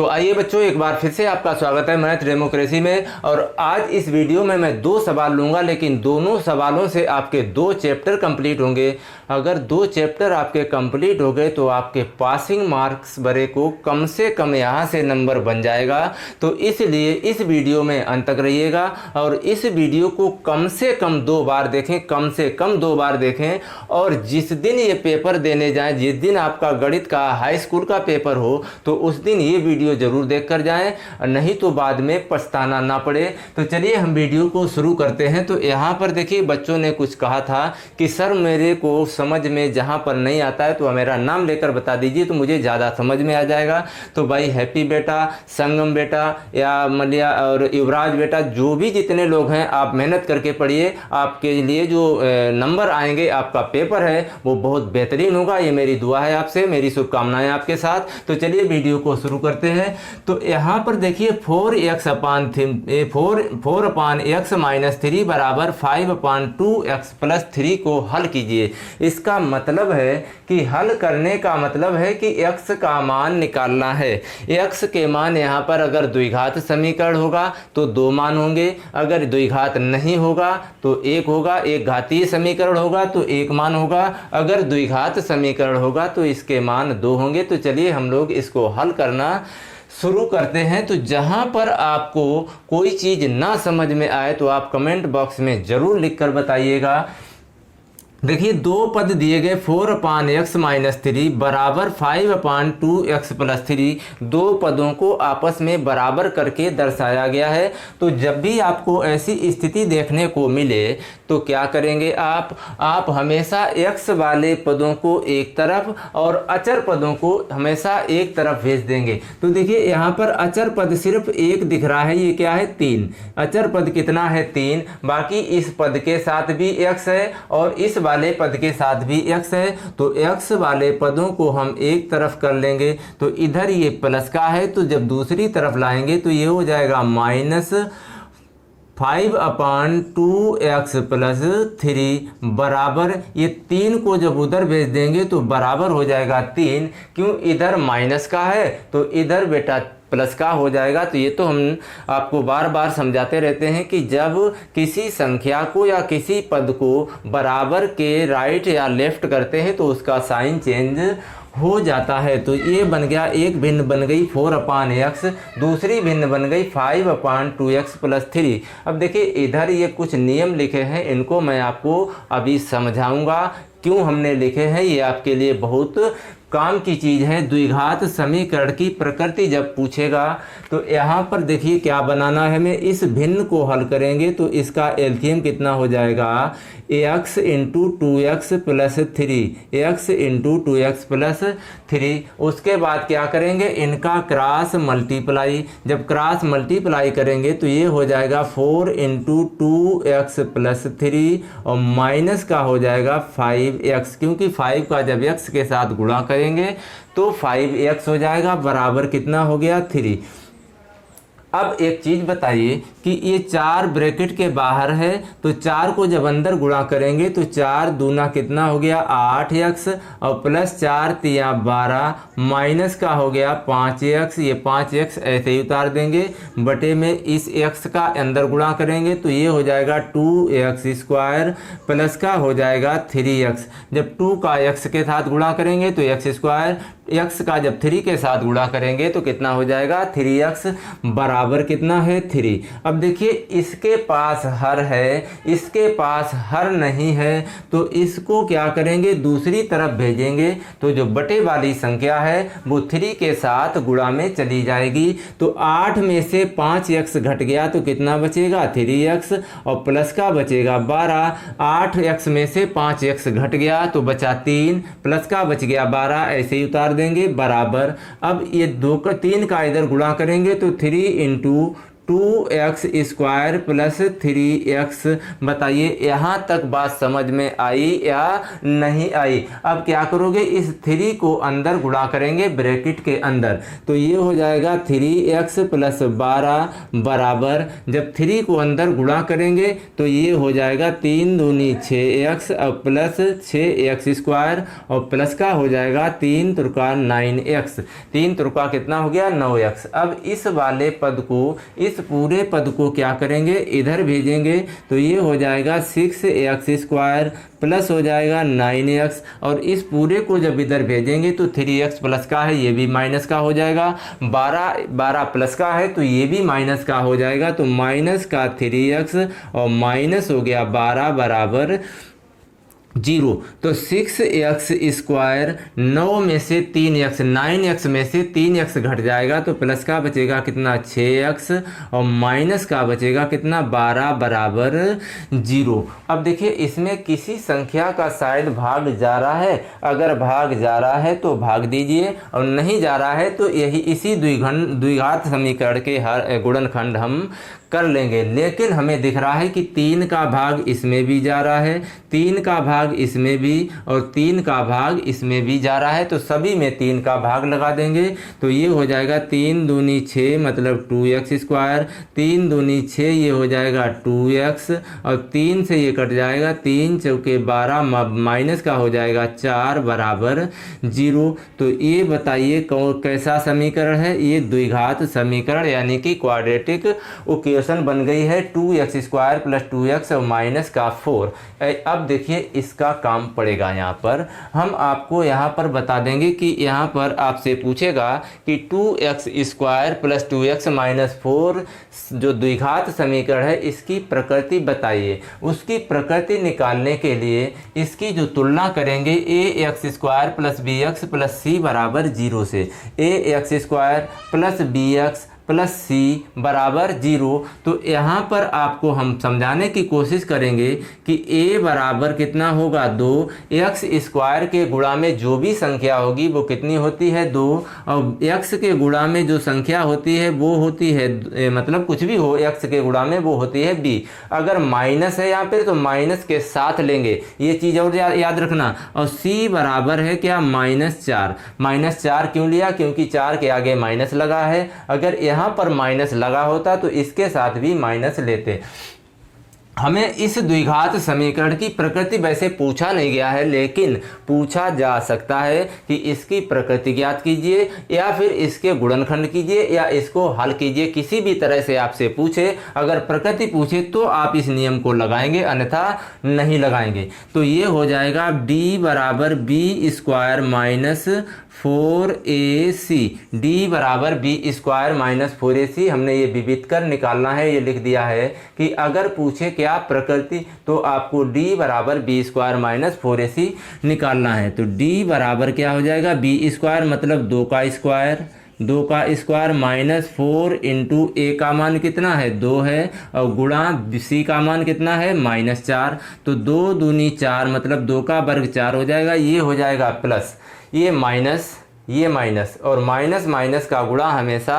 तो आइए बच्चों, एक बार फिर से आपका स्वागत है मैथ डेमोक्रेसी में। और आज इस वीडियो में मैं 2 सवाल लूँगा, लेकिन दोनों सवालों से आपके 2 चैप्टर कंप्लीट होंगे। अगर 2 चैप्टर आपके कंप्लीट हो गए तो आपके पासिंग मार्क्स बड़े को कम से कम यहाँ से नंबर बन जाएगा। तो इसलिए इस वीडियो में अंत तक रहिएगा और इस वीडियो को कम से कम 2 बार देखें, कम से कम 2 बार देखें। और जिस दिन ये पेपर देने जाएं, जिस दिन आपका गणित का हाई स्कूल का पेपर हो, तो उस दिन ये वीडियो जरूर देख कर जाएं, नहीं तो बाद में पछताना ना पड़े। तो चलिए हम वीडियो को शुरू करते हैं। तो यहाँ पर देखिए, बच्चों ने कुछ कहा था कि सर मेरे को समझ में जहाँ पर नहीं आता है तो मेरा नाम लेकर बता दीजिए तो मुझे ज़्यादा समझ में आ जाएगा। तो भाई हैप्पी बेटा, संगम बेटा या मलिया और युवराज बेटा, जो भी जितने लोग हैं आप मेहनत करके पढ़िए। आपके लिए जो नंबर आएंगे, आपका पेपर है वो बहुत बेहतरीन होगा। ये मेरी दुआ है आपसे, मेरी शुभकामनाएं आपके साथ। तो चलिए वीडियो को शुरू करते हैं। तो यहाँ पर देखिए 4x माइनस 3 बराबर 5/2x प्लस 3 को हल कीजिए। इसका मतलब है कि हल करने का मतलब है कि x का मान निकालना है। x के मान यहाँ पर अगर द्विघात समीकरण होगा तो 2 मान होंगे, अगर द्विघात नहीं होगा तो 1 होगा, एक घातीय समीकरण होगा तो 1 मान होगा, अगर द्विघात समीकरण होगा तो इसके मान 2 होंगे। तो चलिए हम लोग इसको हल करना शुरू करते हैं। तो जहाँ पर आपको कोई चीज़ ना समझ में आए तो आप कमेंट बॉक्स में ज़रूर लिखकर बताइएगा। देखिए 2 पद दिए गए, 4/x माइनस 3 बराबर 5/2x प्लस 3। 2 पदों को आपस में बराबर करके दर्शाया गया है। तो जब भी आपको ऐसी स्थिति देखने को मिले तो क्या करेंगे आप हमेशा x वाले पदों को एक तरफ और अचर पदों को हमेशा एक तरफ भेज देंगे। तो देखिए यहाँ पर अचर पद सिर्फ 1 दिख रहा है, ये क्या है 3। अचर पद कितना है 3, बाकी इस पद के साथ भी x है और इस वाले पद के साथ भी x है। तो x वाले पदों को हम एक तरफ कर लेंगे। तो इधर ये प्लस का है, तो जब दूसरी तरफ लाएंगे तो ये हो जाएगा माइनस 5/2x प्लस 3 बराबर, ये 3 को जब उधर भेज देंगे तो बराबर हो जाएगा 3। क्यों, इधर माइनस का है तो इधर बेटा प्लस का हो जाएगा। तो ये तो हम आपको बार बार समझाते रहते हैं कि जब किसी संख्या को या किसी पद को बराबर के राइट या लेफ्ट करते हैं तो उसका साइन चेंज हो जाता है। तो ये बन गया, एक भिन्न बन गई 4/x, दूसरी भिन्न बन गई 5/2x प्लस 3। अब देखिए इधर ये कुछ नियम लिखे हैं, इनको मैं आपको अभी समझाऊंगा क्यों हमने लिखे हैं। ये आपके लिए बहुत काम की चीज़ है। द्विघात समीकरण की प्रकृति जब पूछेगा तो यहाँ पर देखिए क्या बनाना है, हमें इस भिन्न को हल करेंगे तो इसका एलसीएम कितना हो जाएगा, x into 2x plus 3, x into 2x plus 3। उसके बाद क्या करेंगे, इनका क्रॉस मल्टीप्लाई, जब क्रॉस मल्टीप्लाई करेंगे तो ये हो जाएगा 4 इंटू 2x प्लस 3 और माइनस का हो जाएगा 5x, क्योंकि 5 का जब x के साथ गुणा करेंगे तो 5x हो जाएगा, बराबर कितना हो गया 3। अब एक चीज़ बताइए कि ये 4 ब्रैकेट के बाहर है, तो 4 को जब अंदर गुणा करेंगे तो 4 दूना कितना हो गया 8x और प्लस 4 तिया 12 माइनस का हो गया 5x। ये 5x ऐसे ही उतार देंगे, बटे में इस x का अंदर गुणा करेंगे तो ये हो जाएगा 2x² प्लस का हो जाएगा 3x। जब 2 का x के साथ गुणा करेंगे तो x², x का जब 3 के साथ गुणा करेंगे तो कितना हो जाएगा 3x, बराबर कितना है 3। अब देखिए इसके पास हर है, इसके पास हर नहीं है, तो इसको क्या करेंगे दूसरी तरफ भेजेंगे। तो जो बटे वाली संख्या है वो 3 के साथ गुणा में चली जाएगी। तो 8 में से 5x घट गया तो कितना बचेगा 3x और प्लस का बचेगा 12। 8x में से 5x घट गया तो बचा 3, प्लस का बच गया 12, ऐसे ही उतार देंगे, बराबर। अब ये 3 का इधर गुणा करेंगे तो 3 इंटू 2x² प्लस 3x। बताइए यहाँ तक बात समझ में आई या नहीं आई। अब क्या करोगे, इस 3 को अंदर गुणा करेंगे ब्रैकेट के अंदर, तो ये हो जाएगा 3x प्लस 12 बराबर, जब 3 को अंदर गुणा करेंगे तो ये हो जाएगा 3 दूनी 6x और प्लस 6x² और प्लस का हो जाएगा 3 त्रिका 9x। 3 त्रिका कितना हो गया 9x। अब इस वाले पद को, इस पूरे पद को क्या करेंगे, इधर भेजेंगे तो ये हो जाएगा 6x² प्लस हो जाएगा 9x, और इस पूरे को जब इधर भेजेंगे तो 3x प्लस का है ये भी माइनस का हो जाएगा, 12 प्लस का है तो ये भी माइनस का हो जाएगा, तो माइनस का 3x और माइनस हो गया 12 बराबर 0। तो 6x², 9 में से 3x, 9x में से 3x घट जाएगा तो प्लस का बचेगा कितना 6x और माइनस का बचेगा कितना 12 बराबर 0। अब देखिए इसमें किसी संख्या का शायद भाग जा रहा है, अगर भाग जा रहा है तो भाग दीजिए और नहीं जा रहा है तो यही इसी द्विघात समीकरण के हर गुणनखंड हम कर लेंगे। लेकिन हमें दिख रहा है कि 3 का भाग इसमें भी जा रहा है, 3 का भाग इसमें भी और 3 का भाग इसमें भी जा रहा है, तो सभी में 3 का भाग लगा देंगे तो ये हो जाएगा 3 दूनी 6 मतलब 2x², 3 दूनी 6 ये हो जाएगा 2x और 3 से ये कट जाएगा, 3 चौके 12 माइनस का हो जाएगा 4 बराबर 0। तो ये बताइए कैसा समीकरण है, ये द्विघात समीकरण यानी कि क्वाड्रेटिक इक्वेशन बन गई है 2x² प्लस 2x और माइनस का 4। अब देखिए इसका काम पड़ेगा, यहाँ पर हम आपको यहाँ पर बता देंगे कि यहाँ पर आपसे पूछेगा कि 2x² प्लस 2x माइनस 4 जो द्विघात समीकरण है इसकी प्रकृति बताइए। उसकी प्रकृति निकालने के लिए इसकी जो तुलना करेंगे ax² plus bx plus c बराबर 0 से, ax² plus bx plus c बराबर 0। तो यहाँ पर आपको हम समझाने की कोशिश करेंगे कि a बराबर कितना होगा 2, x² के गुणा में जो भी संख्या होगी वो कितनी होती है 2, और x के गुणा में जो संख्या होती है वो होती है मतलब कुछ भी हो x के गुणा में वो होती है b। अगर माइनस है यहाँ पर तो माइनस के साथ लेंगे, ये चीज़ और याद रखना। और c बराबर है क्या -4। -4 क्यों लिया, क्योंकि 4 के आगे माइनस लगा है, अगर यहाँ पर माइनस लगा होता तो इसके साथ भी माइनस लेते। हमें इस द्विघात समीकरण की प्रकृति वैसे पूछा नहीं गया है, लेकिन पूछा जा सकता है कि इसकी प्रकृति ज्ञात कीजिए या फिर इसके गुणनखंड कीजिए या इसको हल कीजिए, किसी भी तरह से आपसे पूछे। अगर प्रकृति पूछे तो आप इस नियम को लगाएंगे, अन्यथा नहीं लगाएंगे। तो ये हो जाएगा d बराबर b² माइनस 4ac, d बराबर b² माइनस 4ac। हमने ये विविध कर निकालना है, ये लिख दिया है कि अगर पूछे क्या प्रकृति तो आपको d बराबर b² माइनस 4ac निकालना है। तो d बराबर क्या हो जाएगा b² मतलब 2 का स्क्वायर, 2 का स्क्वायर माइनस 4 इंटू a का मान कितना है 2 है और गुणा c का मान कितना है -4। तो 2 दूनी 4 मतलब 2 का वर्ग 4 हो जाएगा, ये हो जाएगा प्लस, ये माइनस और माइनस माइनस का गुणा हमेशा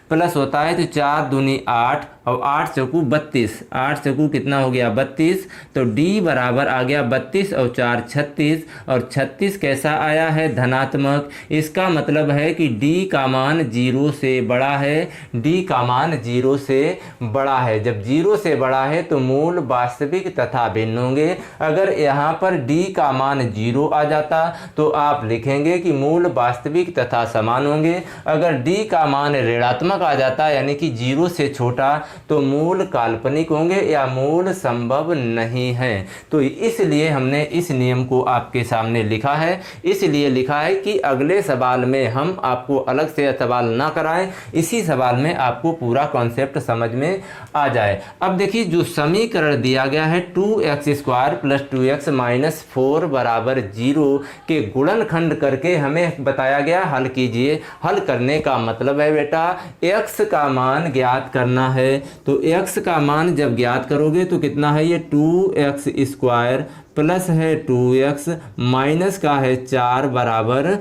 प्लस होता है। तो 4 दूनी 8 और 8 चौकू 32, 8 चौकू कितना हो गया 32। तो d बराबर आ गया 32 और 4 36, और 36 कैसा आया है धनात्मक। इसका मतलब है कि d का मान 0 से बड़ा है, d का मान 0 से बड़ा है। जब 0 से बड़ा है तो मूल वास्तविक तथा भिन्न होंगे। अगर यहाँ पर d का मान 0 आ जाता तो आप लिखेंगे कि मूल वास्तविक तथा समान होंगे। अगर d का मान ऋणात्मक आ जाता यानी कि 0 से छोटा तो मूल काल्पनिक होंगे या मूल संभव नहीं है। तो इसलिए हमने इस नियम को आपके सामने लिखा है, इसलिए लिखा है कि अगले सवाल में हम आपको अलग से सवाल ना कराएं, इसी सवाल में आपको पूरा कॉन्सेप्ट समझ में आ जाए। अब देखिए जो समीकरण दिया गया है 2x² प्लस 2x माइनस 4 बराबर 0 के गुणनखंड करके हमें बताया गया हल कीजिए। हल करने का मतलब है बेटा x का मान ज्ञात करना है। तो x का मान जब ज्ञात करोगे तो कितना है ये 2x² प्लस है 2x माइनस का है 4 बराबर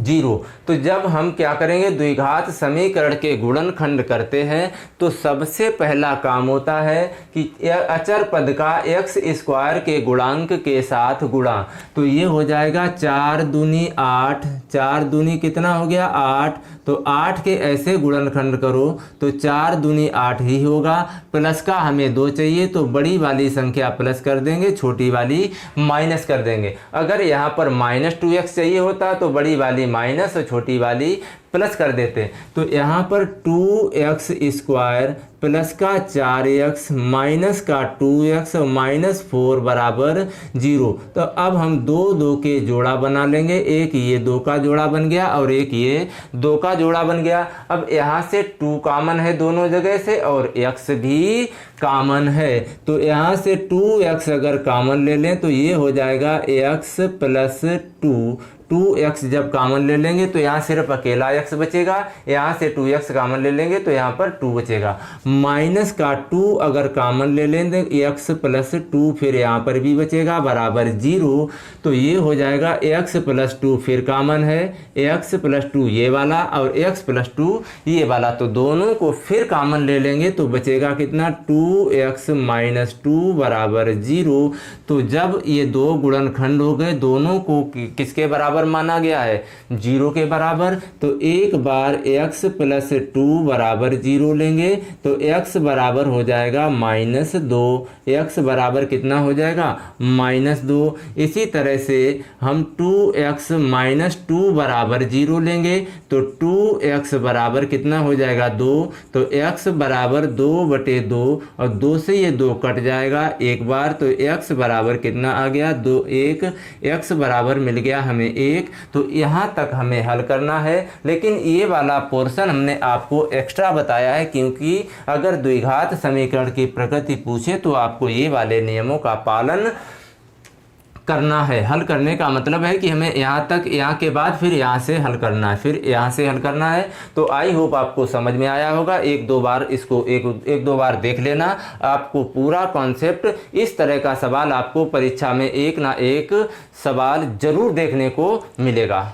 0। तो जब हम क्या करेंगे, द्विघात समीकरण के गुणनखंड करते हैं तो सबसे पहला काम होता है कि अचर पद का एक्स स्क्वायर के गुणांक के साथ गुणा। तो ये हो जाएगा 4 दूनी 8, 4 दूनी कितना हो गया 8, तो 8 के ऐसे गुणनखंड करो तो 4 दूनी 8 ही होगा। प्लस का हमें 2 चाहिए तो बड़ी वाली संख्या प्लस कर देंगे, छोटी वाली माइनस कर देंगे। अगर यहाँ पर -2x चाहिए होता तो बड़ी वाली माइनस और छोटी वाली प्लस कर देते। तो यहाँ पर 2x स्क्वायर प्लस का 4x माइनस का 2x और -4 बराबर 0। तो अब हम 2 के जोड़ा बना लेंगे, एक ये 2 का जोड़ा बन गया और एक ये 2 का जोड़ा बन गया। अब यहाँ से 2 कॉमन है दोनों जगह से और x भी कॉमन है, तो यहाँ से 2x अगर कॉमन ले लें तो ये हो जाएगा x प्लस 2x जब कॉमन ले लेंगे तो यहाँ सिर्फ अकेला x बचेगा, यहाँ से 2x कॉमन ले लेंगे तो यहाँ पर 2 बचेगा। माइनस का 2 अगर कॉमन ले लेंगे x प्लस 2 फिर यहाँ पर भी बचेगा बराबर 0। तो ये हो जाएगा x प्लस 2 फिर कॉमन है, x प्लस 2 ये वाला और x प्लस 2 ये वाला, तो दोनों को फिर कॉमन ले लेंगे तो बचेगा कितना 2x माइनस 2 बराबर 0। तो जब ये दो गुणनखंड हो गए, दोनों को किसके बराबर माना गया है 0 के बराबर, तो एक बार x प्लस 2 बराबर 0 लेंगे तो x बराबर हो जाएगा -2, x बराबर कितना हो जाएगा -2। इसी तरह से हम 2x माइनस 2 बराबर 0 लेंगे तो 2x बराबर कितना हो जाएगा 2, तो x बराबर 2/2 और 2 से ये 2 कट जाएगा एक बार, तो x बराबर कितना आ गया 2, 1 x बराबर मिल गया हमें 1। तो यहाँ तक हमें हल करना है, लेकिन ये वाला पोर्शन हमने आपको एक्स्ट्रा बताया है क्योंकि अगर द्विघात समीकरण की प्रकृति पूछे तो आपको ये वाले नियमों का पालन करना है। हल करने का मतलब है कि हमें यहाँ तक, यहाँ के बाद फिर यहाँ से हल करना है, फिर यहाँ से हल करना है। तो आई होप आपको समझ में आया होगा। एक दो बार इसको एक दो बार देख लेना, आपको पूरा कॉन्सेप्ट, इस तरह का सवाल आपको परीक्षा में एक ना एक सवाल जरूर देखने को मिलेगा।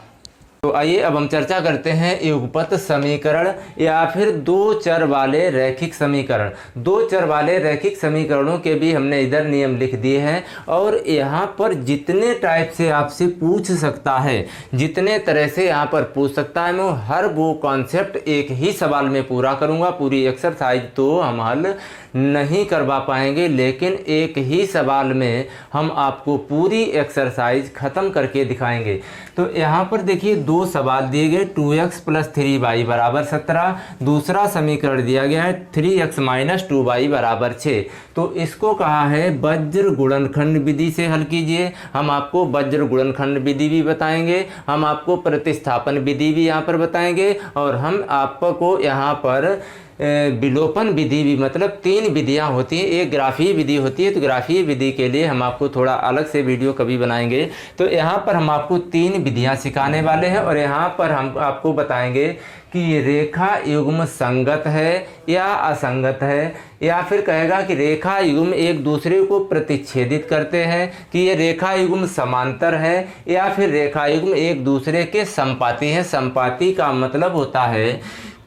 तो आइए अब हम चर्चा करते हैं युगपत समीकरण या फिर दो चर वाले रैखिक समीकरण। दो चर वाले रैखिक समीकरणों के भी हमने इधर नियम लिख दिए हैं और यहाँ पर जितने टाइप से आपसे पूछ सकता है, जितने तरह से यहाँ पर पूछ सकता है, मैं हर वो कॉन्सेप्ट एक ही सवाल में पूरा करूँगा। पूरी एक्सरसाइज तो हम हल नहीं करवा पाएंगे, लेकिन एक ही सवाल में हम आपको पूरी एक्सरसाइज ख़त्म करके दिखाएंगे। तो यहाँ पर देखिए दो सवाल दिए गए, 2x प्लस 3y बराबर 17, दूसरा समीकरण दिया गया है 3x माइनस 2y बराबर 6। तो इसको कहा है वज्र गुणनखंड विधि से हल कीजिए। हम आपको वज्र गुणनखंड विधि भी बताएंगे, हम आपको प्रतिस्थापन विधि भी यहाँ पर बताएंगे और हम आपको यहाँ पर विलोपन विधि भी, मतलब तीन विधियां होती हैं। एक ग्राफीय विधि होती है, तो ग्राफीय विधि के लिए हम आपको थोड़ा अलग से वीडियो कभी बनाएंगे। तो यहाँ पर हम आपको तीन विधियां सिखाने वाले हैं और यहाँ पर हम आपको बताएंगे कि ये रेखा युग्म संगत है या असंगत है, या फिर कहेगा कि रेखा युग्म एक दूसरे को प्रतिच्छेदित करते हैं, कि ये रेखा युग्म समांतर है या फिर रेखा युग्म एक दूसरे के संपाती हैं। संपाती का मतलब होता है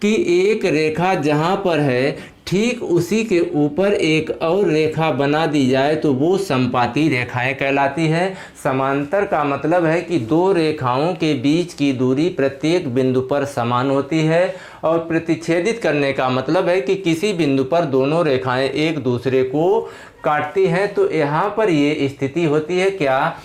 कि एक रेखा जहाँ पर है ठीक उसी के ऊपर एक और रेखा बना दी जाए तो वो संपाती रेखाएं कहलाती है। समांतर का मतलब है कि दो रेखाओं के बीच की दूरी प्रत्येक बिंदु पर समान होती है, और प्रतिच्छेदित करने का मतलब है कि किसी बिंदु पर दोनों रेखाएं एक दूसरे को काटती हैं। तो यहाँ पर ये स्थिति होती है क्या,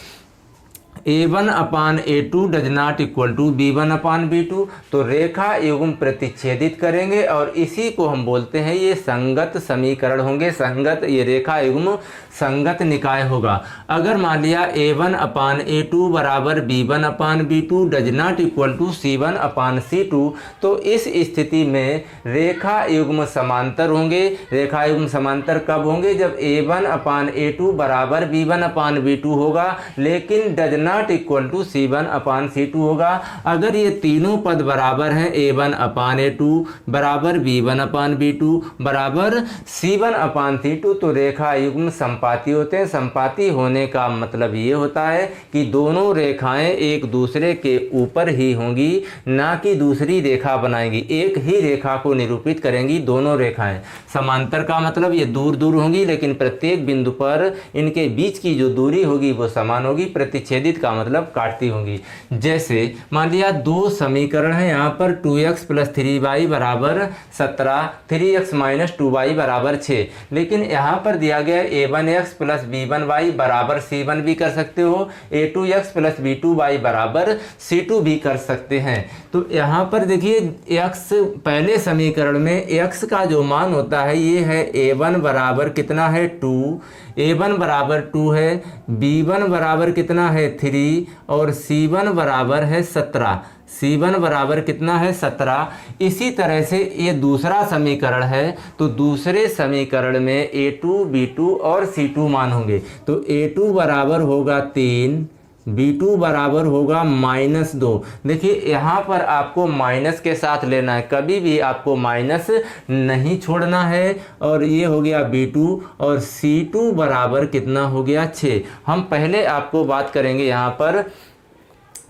a1/a2 does not equal to b1/b2। तो रेखा युग्म प्रतिच्छेदित करेंगे और इसी को हम बोलते हैं ये संगत समीकरण होंगे। संगत, ये रेखा युग्म संगत निकाय होगा। अगर मान लिया a1/a2 बराबर b1/b2 does not equal to c1/c2, तो इस स्थिति में रेखा युग्म समांतर होंगे। रेखा युग्म समांतर कब होंगे, जब a1/a2 बराबर b1/b2 होगा, लेकिन does not equal to C1 upon C2 होगा। अगर ये तीनों पद बराबर हैं A1 अपान A2 बराबर B1 अपान B2 बराबर C1 अपान C2 तो रेखा युग्म संपाती होते हैं। संपाती होने का मतलब ये होता है कि दोनों रेखाएं एक दूसरे के ऊपर ही होंगी, ना कि दूसरी रेखा बनाएंगी। एक ही रेखा को निरूपित करेंगी दोनों रेखाएं। समांतर का मतलब ये दूर दूर होंगी, लेकिन प्रत्येक बिंदु पर इनके बीच की जो दूरी होगी वो समान होगी। प्रतिच्छेदित का मतलब काटती होंगी। जैसे मान लिया दो समीकरण है, यहाँ पर 2x प्लस 3y बराबर 17, 3x माइनस 2y बराबर 6, लेकिन यहाँ पर दिया गया a1x प्लस b1y बराबर c1 भी कर सकते हो, a2x प्लस b2y बराबर c2 भी कर सकते हैं। तो यहाँ पर देखिए x पहले समीकरण में x का जो मान होता है ये है a1 बराबर कितना है 2, a1 बराबर 2 है, b1 बराबर कितना है 3 और c1 बराबर है 17। C1 बराबर कितना है 17। इसी तरह से ये दूसरा समीकरण है, तो दूसरे समीकरण में A2, B2 और C2 मान होंगे। तो A2 बराबर होगा 3, B2 बराबर होगा -2। देखिए यहाँ पर आपको माइनस के साथ लेना है, कभी भी आपको माइनस नहीं छोड़ना है। और ये हो गया B2 और C2 बराबर कितना हो गया 6। हम पहले आपको बात करेंगे यहाँ पर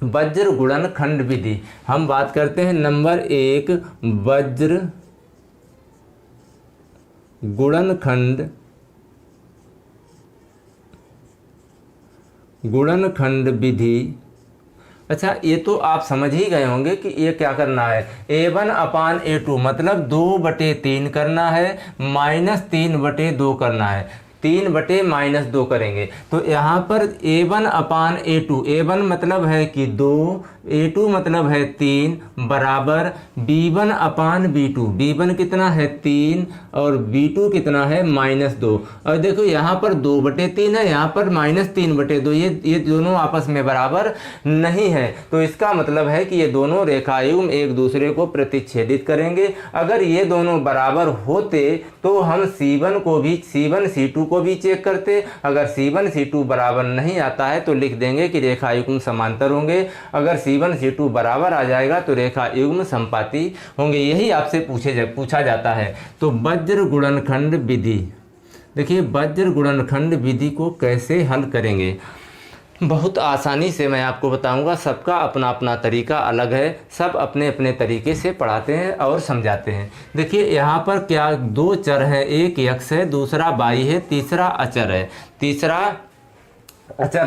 वज्र गुणनखंड विधि। हम बात करते हैं नंबर 1 वज्र गुणनखंड विधि। अच्छा, ये तो आप समझ ही गए होंगे कि ये क्या करना है। A1 अपान A2 मतलब 2/3 करना है, -3/2 करना है। 3/-2 करेंगे तो यहाँ पर A1 अपान A2, A1 मतलब है कि 2, A2 मतलब है 3 बराबर B1 अपान B2, B1 कितना है 3 और B2 कितना है -2। और देखो यहाँ पर 2/3 है, यहाँ पर -3/2, ये दोनों आपस में बराबर नहीं है। तो इसका मतलब है कि ये दोनों रेखायुग्म एक दूसरे को प्रतिच्छेदित करेंगे। अगर ये दोनों बराबर होते तो हम C1 को भी C1 C2 को भी चेक करते। अगर C1 C2 बराबर नहीं आता है तो लिख देंगे कि रेखायुग्म समांतर होंगे। अगर C1 C2 बराबर आ जाएगा तो रेखायुग्म संपाती होंगे। यही आपसे पूछा जाता है। तो वज्र गुणनखंड विधि, देखिए वज्र गुणनखंड विधि को कैसे हल करेंगे, बहुत आसानी से मैं आपको बताऊंगा। सबका अपना अपना तरीका अलग है, सब अपने अपने तरीके से पढ़ाते हैं और समझाते हैं। देखिए यहाँ पर क्या दो चर हैं, एक x है, दूसरा y है, तीसरा अचर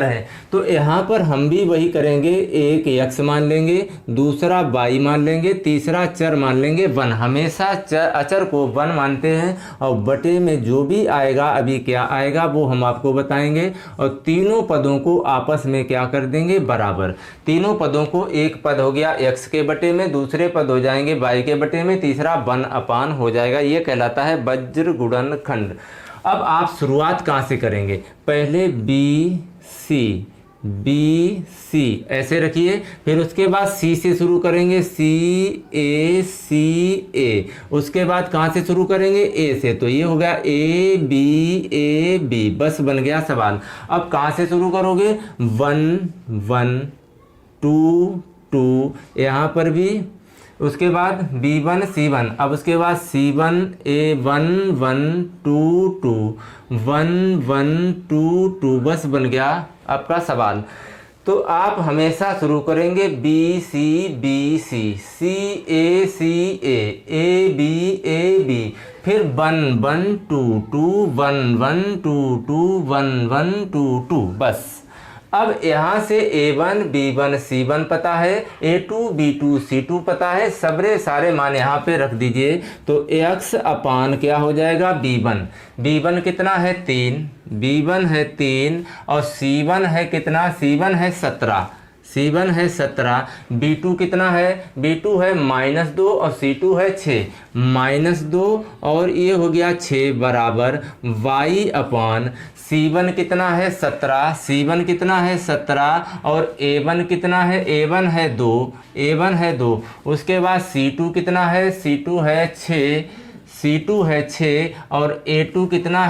है, तो यहाँ पर हम भी वही करेंगे। एक x मान लेंगे, दूसरा y मान लेंगे, तीसरा चर मान लेंगे 1। हमेशा अचर को 1 मानते हैं और बटे में जो भी आएगा, अभी क्या आएगा वो हम आपको बताएंगे। और तीनों पदों को आपस में क्या कर देंगे बराबर। तीनों पदों को, एक पद हो गया x के बटे में, दूसरे पद हो जाएंगे y के बटे में, तीसरा 1 अपान हो जाएगा। ये कहलाता है वज्र गुणनखंड। अब आप शुरुआत कहाँ से करेंगे, पहले बी सी ऐसे रखिए, फिर उसके बाद सी से शुरू करेंगे, सी ए, उसके बाद कहाँ से शुरू करेंगे ए से, तो ये हो गया ए बी, बस बन गया सवाल। अब कहाँ से शुरू करोगे 1 1 2 2, यहाँ पर भी, उसके बाद B1 C1, अब उसके बाद C1 A1 1 2 2 1 1 2 2, बस बन गया आपका सवाल। तो आप हमेशा शुरू करेंगे B C, C A B, फिर 1 1 2 2 1 1 2 2 1 1 2 2, बस। अब यहाँ से A1 B1 C1 पता है, A2 B2 C2 पता है, सारे मान यहाँ पे रख दीजिए। तो x अपान क्या हो जाएगा B1 कितना है 3, B1 है 3 और C1 है कितना, C1 है 17, B2 कितना है, B2 है -2 और C2 है 6, -2 और ये हो गया 6 बराबर y अपान C1 कितना है 17, और A1 कितना है, A1 है 2, उसके बाद C2 कितना है, C2 है 6 और A2 कितना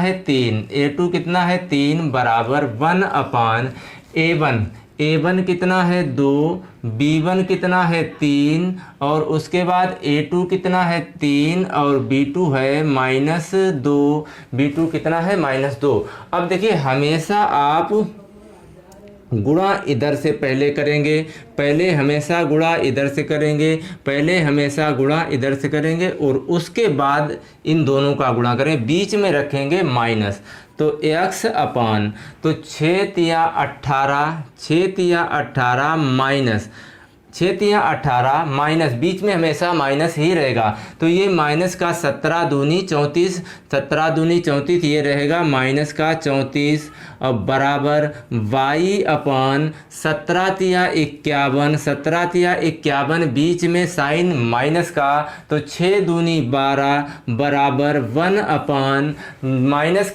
है 3, बराबर 1 अपान A1 A1 कितना है 2, B1 कितना है 3 और उसके बाद A2 कितना है 3 और B2 है -2। B2 कितना है -2। अब देखिए हमेशा आप गुणा इधर से पहले करेंगे, पहले हमेशा गुणा इधर से करेंगे, पहले हमेशा गुणा इधर से करेंगे और उसके बाद इन दोनों का गुणा करें, बीच में रखेंगे माइनस। तो x अपान तो 6 तिया 18, 6 तिया 18 माइनस 6 तिया 18 माइनस, बीच में हमेशा माइनस ही रहेगा। तो ये माइनस का 17 दूनी 34, 17 दूनी 34 ये रहेगा माइनस का 34 और बराबर y अपान 17 तिया 51, 17 तिया 51 बीच में साइन माइनस का, तो 6 दूनी 12 बराबर 1 अपान माइनस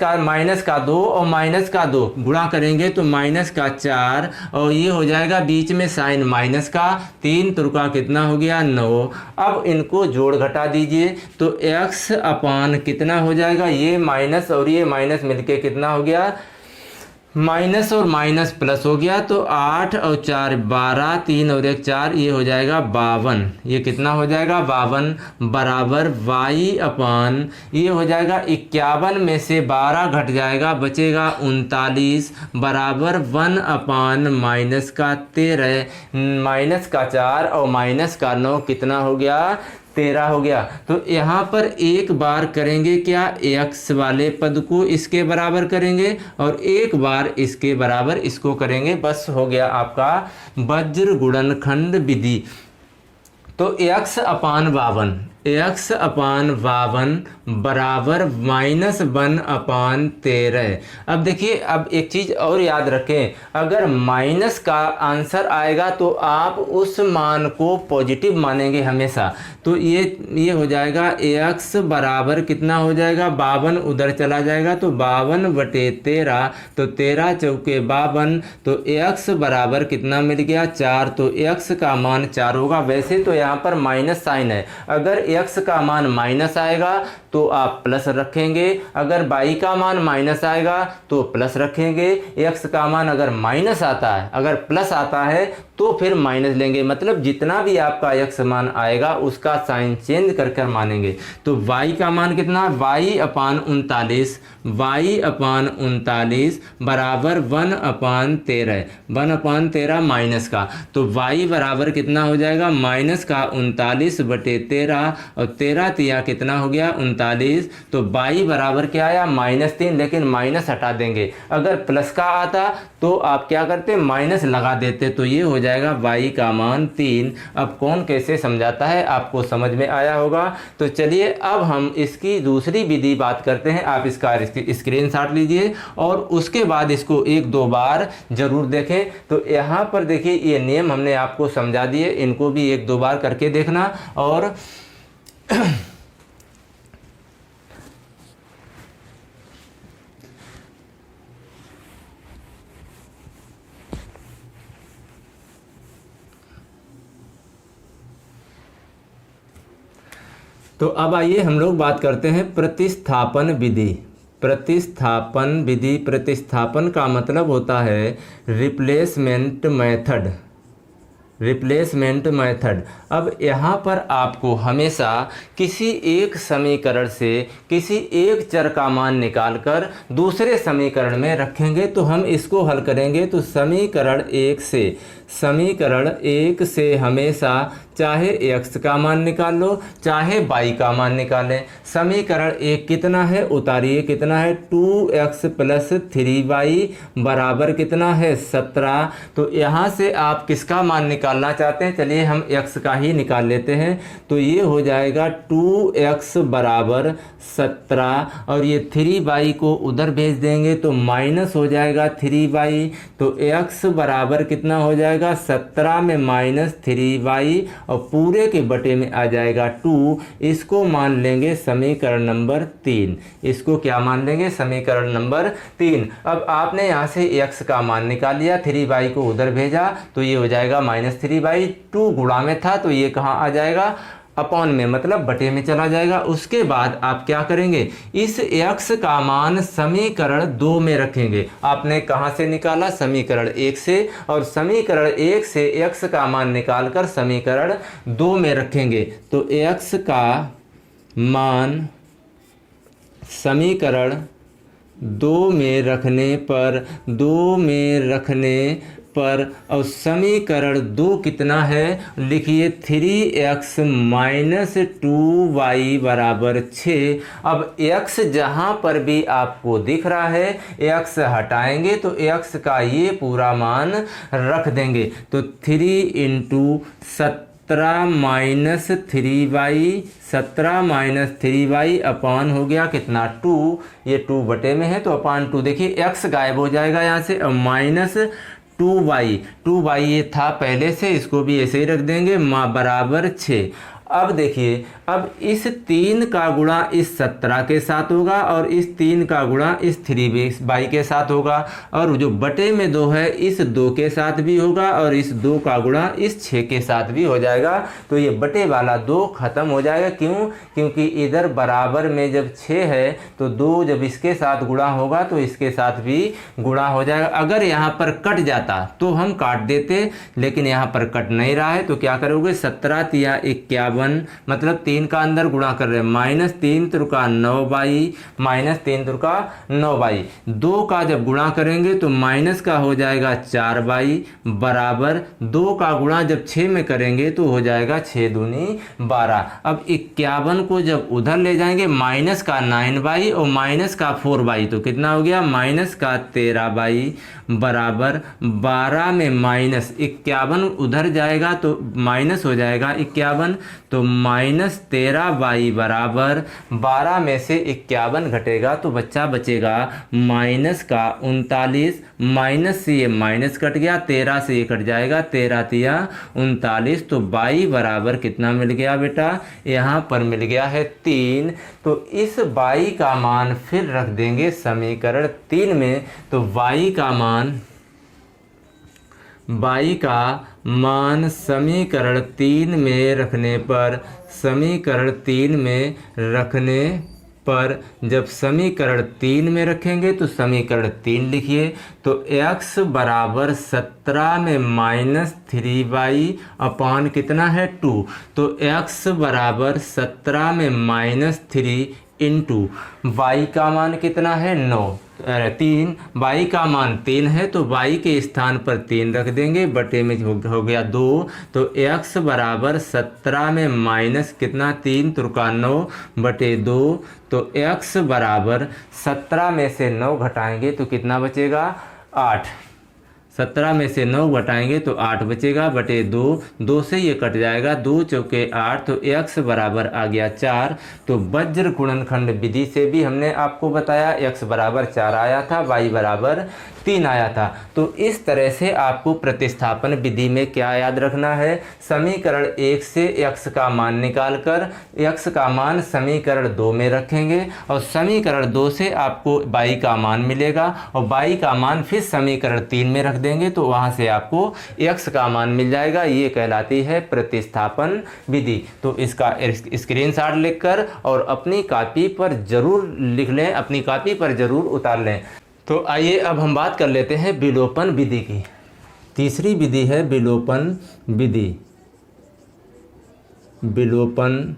का 2 और माइनस का 2 गुणा करेंगे तो माइनस का 4 और ये हो जाएगा बीच में साइन माइनस का 3 तुर्का कितना हो गया 9। अब इनको जोड़ घटा दीजिए तो x अपान कितना हो जाएगा, ये माइनस और ये माइनस मिलके कितना हो गया, माइनस और माइनस प्लस हो गया। तो 8 और 4 12, 3 और 1 4, ये हो जाएगा 52। ये कितना हो जाएगा 52 बराबर y अपान ये हो जाएगा 51 में से 12 घट जाएगा बचेगा 39 बराबर 1 अपान माइनस का 13, माइनस का 4 और माइनस का 9 कितना हो गया 13 हो गया। तो यहाँ पर एक बार करेंगे क्या, x वाले पद को इसके बराबर करेंगे और एक बार इसके बराबर इसको करेंगे, बस हो गया आपका वज्र गुणनखंड विधि। तो x अपान 52, x अपान 52 बराबर -1 अपान 13। अब देखिए, अब एक चीज़ और याद रखें, अगर माइनस का आंसर आएगा तो आप उस मान को पॉजिटिव मानेंगे हमेशा। तो ये हो जाएगा x बराबर कितना हो जाएगा 52, उधर चला जाएगा तो 52/13, तो 13 चौके 52, तो x बराबर कितना मिल गया 4। तो x का मान 4 होगा। वैसे तो यहाँ पर माइनस साइन है, अगर x का मान माइनस आएगा तो आप प्लस रखेंगे, अगर y का मान माइनस आएगा तो प्लस रखेंगे। x का मान अगर माइनस आता है, अगर प्लस आता है तो फिर माइनस लेंगे, मतलब जितना भी आपका x मान आएगा उसका साइन चेंज कर कर मानेंगे। तो y का मान कितना, y अपान 39, y अपान 39 बराबर 1 अपान 13, 1 अपान 13 माइनस का, तो y बराबर कितना हो जाएगा माइनस का 39/13 और 13 तिया कितना हो गया 39। तो y बराबर क्या आया -3, लेकिन माइनस हटा देंगे। अगर प्लस का आता तो आप क्या करते माइनस लगा देते, तो ये हो जाएगा y का मान 3। अब कौन कैसे समझाता है आपको समझ में आया होगा। तो चलिए अब हम इसकी दूसरी विधि बात करते हैं। आप इसका स्क्रीनशॉट लीजिए और उसके बाद इसको 1-2 बार जरूर देखें। तो यहाँ पर देखिए ये नियम हमने आपको समझा दिए, इनको भी 1-2 बार करके देखना। और तो अब आइए हम लोग बात करते हैं प्रतिस्थापन विधि। प्रतिस्थापन विधि, प्रतिस्थापन का मतलब होता है रिप्लेसमेंट मेथड, रिप्लेसमेंट मेथड। अब यहाँ पर आपको हमेशा किसी एक समीकरण से किसी एक चर का मान निकालकर दूसरे समीकरण में रखेंगे, तो हम इसको हल करेंगे। तो समीकरण 1 से हमेशा चाहे x का मान निकाल लो चाहे y का मान निकालें। समीकरण 1 कितना है, उतारिए कितना है 2x + 3y बराबर कितना है 17। तो यहाँ से आप किसका मान निकालना चाहते हैं, चलिए हम x का ही निकाल लेते हैं। तो ये हो जाएगा 2x बराबर 17 और ये 3y को उधर भेज देंगे तो माइनस हो जाएगा 3y। तो x बराबर कितना हो जाएगा 17 में -3y और पूरे के बटे में आ जाएगा 2। इसको मान लेंगे समीकरण नंबर 3। इसको क्या मान लेंगे, समीकरण नंबर 3। अब आपने यहाँ से x का मान निकाल लिया, 3y को उधर भेजा तो ये हो जाएगा -3y, 2 गुणा में था तो ये कहाँ आ जाएगा अपॉन में मतलब बटे में चला जाएगा। उसके बाद आप क्या करेंगे, इस x का मान समीकरण 2 में रखेंगे। आपने कहाँ से निकाला, समीकरण 1 से, और समीकरण 1 से x का मान निकालकर समीकरण 2 में रखेंगे। तो x का मान समीकरण 2 में रखने पर और समीकरण 2 कितना है, लिखिए 3x माइनस 2y बराबर 6। अब x जहाँ पर भी आपको दिख रहा है x हटाएंगे तो x का ये पूरा मान रख देंगे। तो 3 × 17 माइनस 3y, 17 माइनस 3y अपान हो गया कितना 2, ये 2 बटे में है तो अपान 2। देखिए x गायब हो जाएगा यहाँ से, और माइनस 2y ये था पहले से, इसको भी ऐसे ही रख देंगे, बराबर 6। अब देखिए, अब इस 3 का गुणा इस 17 के साथ होगा और इस 3 का गुणा इस 3y के साथ होगा, और जो बटे में 2 है इस 2 के साथ भी होगा और इस 2 का गुणा इस 6 के साथ भी हो जाएगा। तो ये बटे वाला 2 खत्म हो जाएगा। क्यों? क्योंकि इधर बराबर में जब 6 है तो 2 जब इसके साथ गुणा होगा तो इसके साथ भी गुणा हो जाएगा। अगर यहाँ पर कट जाता तो हम काट देते, लेकिन यहाँ पर कट नहीं रहा है तो क्या करोगे, 17 तिया 51, मतलब 3 का अंदर गुणा कर रहे हैं, minus 3 Trika 9y, minus 3 Trika 9y। 2 का जब गुणा करेंगे तो माइनस का हो जाएगा 4y बराबर 2 का गुणा जब 6 में करेंगे तो हो जाएगा 6 दूनी 12। अब 51 को जब उधर ले जाएंगे, माइनस का 9y और माइनस का 4y, तो कितना हो गया, माइनस का 13y बराबर 12 में माइनस 51 उधर जाएगा तो माइनस हो जाएगा 51, तो माइनस 13y बराबर 12 में से 51 घटेगा तो बच्चा बचेगा माइनस का 39। माइनस से ये माइनस कट गया, 13 से ये कट जाएगा, 13 तिया 39। तो y बराबर कितना मिल गया बेटा, यहाँ पर मिल गया है 3। तो इस y का मान फिर रख देंगे समीकरण 3 में। तो y का मान समीकरण 3 में रखने पर जब समीकरण 3 में रखेंगे तो समीकरण 3 लिखिए। तो x बराबर 17 में माइनस 3y अपान कितना है 2। तो x बराबर 17 में माइनस 3 इंटू y का मान कितना है 3, y का मान 3 है तो y के स्थान पर 3 रख देंगे, बटे में हो गया 2। तो x बराबर 17 में माइनस कितना 3 त्रिका 9 बटे 2। तो x बराबर 17 में से 9 घटाएंगे तो कितना बचेगा 8। 17 में से 9 घटाएंगे तो 8 बचेगा बटे 2, 2 से ये कट जाएगा, 2 चौके 8। तो x बराबर आ गया 4। तो वज्र गुणनखंड विधि से भी हमने आपको बताया x बराबर 4 आया था, y बराबर 3 आया था। तो इस तरह से आपको प्रतिस्थापन विधि में क्या याद रखना है, समीकरण 1 से x का मान निकालकर x का मान समीकरण 2 में रखेंगे और समीकरण 2 से आपको y का मान मिलेगा और y का मान फिर समीकरण 3 में रख देंगे तो वहाँ से आपको x का मान मिल जाएगा। ये कहलाती है प्रतिस्थापन विधि। तो इसका स्क्रीनशॉट लेकर और अपनी कॉपी पर जरूर लिख लें, अपनी कॉपी पर जरूर उतार लें। तो आइए अब हम बात कर लेते हैं विलोपन विधि की। तीसरी विधि है विलोपन विधि। विलोपन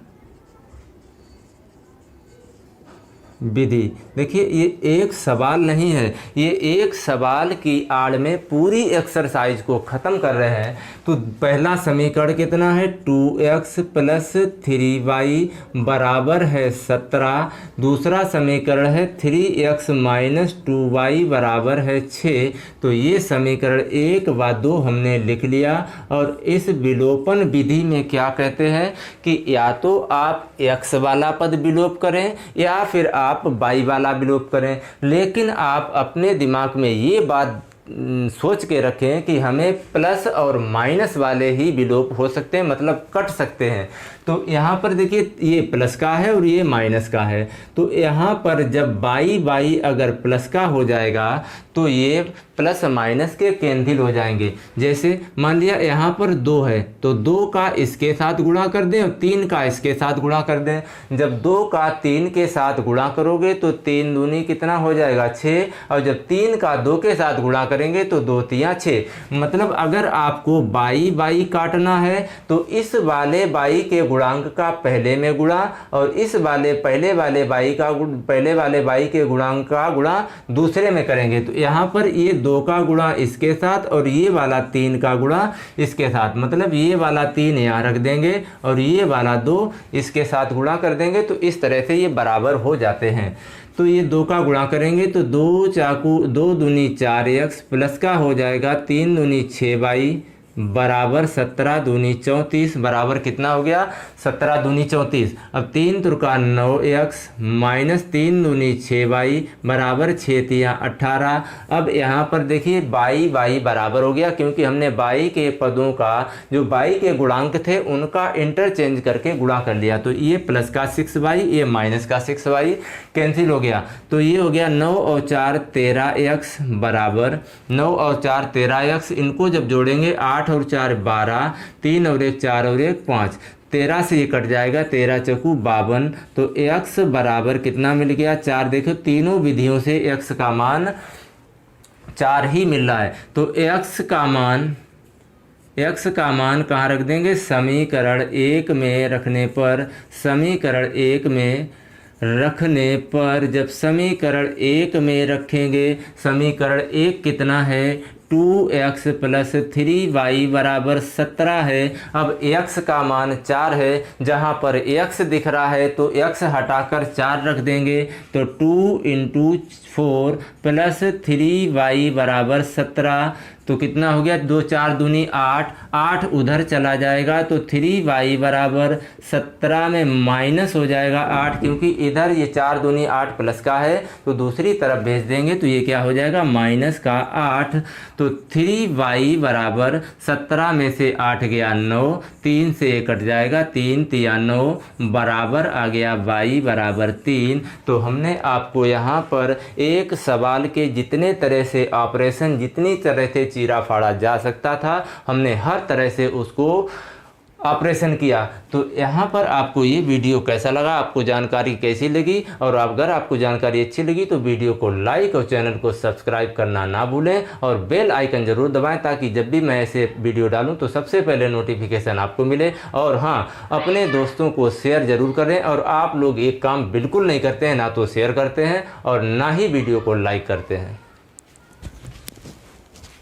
विधि, देखिए ये एक सवाल नहीं है, ये एक सवाल की आड़ में पूरी एक्सरसाइज को ख़त्म कर रहे हैं। तो पहला समीकरण कितना है 2x प्लस 3y बराबर है 17। दूसरा समीकरण है 3x माइनस 2y बराबर है 6। तो ये समीकरण 1 व 2 हमने लिख लिया। और इस विलोपन विधि में क्या कहते हैं कि या तो आप x वाला पद विलोप करें या फिर आप y वाला विलोप करें, लेकिन आप अपने दिमाग में ये बात सोच के रखें कि हमें प्लस और माइनस वाले ही विलोप हो सकते हैं, मतलब कट सकते हैं। तो यहाँ पर देखिए ये प्लस का है और ये माइनस का है, तो यहाँ पर जब बाई बाई अगर प्लस का हो जाएगा तो ये प्लस माइनस के कैंसिल हो जाएंगे। जैसे मान लिया यहाँ पर 2 है तो 2 का इसके साथ गुणा कर दें और 3 का इसके साथ गुणा कर दें। जब 2 का 3 के साथ गुणा करोगे तो 3 दूनी कितना हो जाएगा 6, और जब 3 का 2 के साथ गुणा करेंगे तो 2 तियाँ 6। मतलब अगर आपको बाई बाई काटना है तो इस वाले बाई के गुणांक का पहले में गुणा और इस वाले पहले वाले बाई के गुणांक का गुणा दूसरे में करेंगे। तो यहाँ पर ये 2 का गुणा इसके साथ और ये वाला 3 का गुणा इसके साथ, मतलब ये वाला 3 यहाँ रख देंगे और ये वाला 2 इसके साथ गुणा कर देंगे। तो इस तरह से ये बराबर हो जाते हैं। तो ये 2 का गुणा करेंगे तो 2 दूनी 4x प्लस का हो जाएगा 3 दूनी 6y बराबर 17 दूनी 34 बराबर कितना हो गया 17 दूनी 34। अब 3 तुरका 9x माइनस 3 दूनी 6y बराबर 6 तियाँ 18। अब यहाँ पर देखिए बाई बाई बराबर हो गया क्योंकि हमने बाई के पदों का जो बाई के गुणांक थे उनका इंटरचेंज करके गुणा कर लिया। तो ये प्लस का 6y ये माइनस का 6y कैंसिल हो गया। तो ये हो गया 9 और 4 13x बराबर 9 और 4 13x, इनको जब जोड़ेंगे 8 और 4 12, 3 और 1 4 और 1 5, 13 से ये कट जाएगा 13 चौकू 52। तो x बराबर कितना मिल गया 4। देखो तीनों विधियों से x का मान 4 ही मिल रहा है। तो x का मान कहाँ रख देंगे समीकरण 1 में रखने पर, समीकरण 1 में रखने पर जब समीकरण 1 में रखेंगे, समीकरण 1 कितना है 2x प्लस 3y बराबर 17 है। अब x का मान 4 है, जहाँ पर x दिख रहा है तो x हटाकर 4 रख देंगे तो 2 इंटू 4 प्लस 3y बराबर 17। तो कितना हो गया 2 4 दूनी 8, 8 उधर चला जाएगा तो 3y बराबर 17 में माइनस हो जाएगा 8, क्योंकि इधर ये 4 दूनी 8 प्लस का है तो दूसरी तरफ भेज देंगे तो ये क्या हो जाएगा माइनस का 8। तो 3y बराबर 17 में से 8 गया 9, 3 से कट जाएगा 3 तिया 9 बराबर आ गया y बराबर 3। तो हमने आपको यहाँ पर एक सवाल के जितने तरह से ऑपरेशन, जितनी तरह से चीरा फाड़ा जा सकता था, हमने हर तरह से उसको ऑपरेशन किया। तो यहाँ पर आपको ये वीडियो कैसा लगा, आपको जानकारी कैसी लगी, और अगर आपको जानकारी अच्छी लगी तो वीडियो को लाइक और चैनल को सब्सक्राइब करना ना भूलें और बेल आइकन ज़रूर दबाएं ताकि जब भी मैं ऐसे वीडियो डालूं तो सबसे पहले नोटिफिकेशन आपको मिले। और हाँ, अपने दोस्तों को शेयर ज़रूर करें। और आप लोग एक काम बिल्कुल नहीं करते हैं, ना तो शेयर करते हैं और ना ही वीडियो को लाइक करते हैं।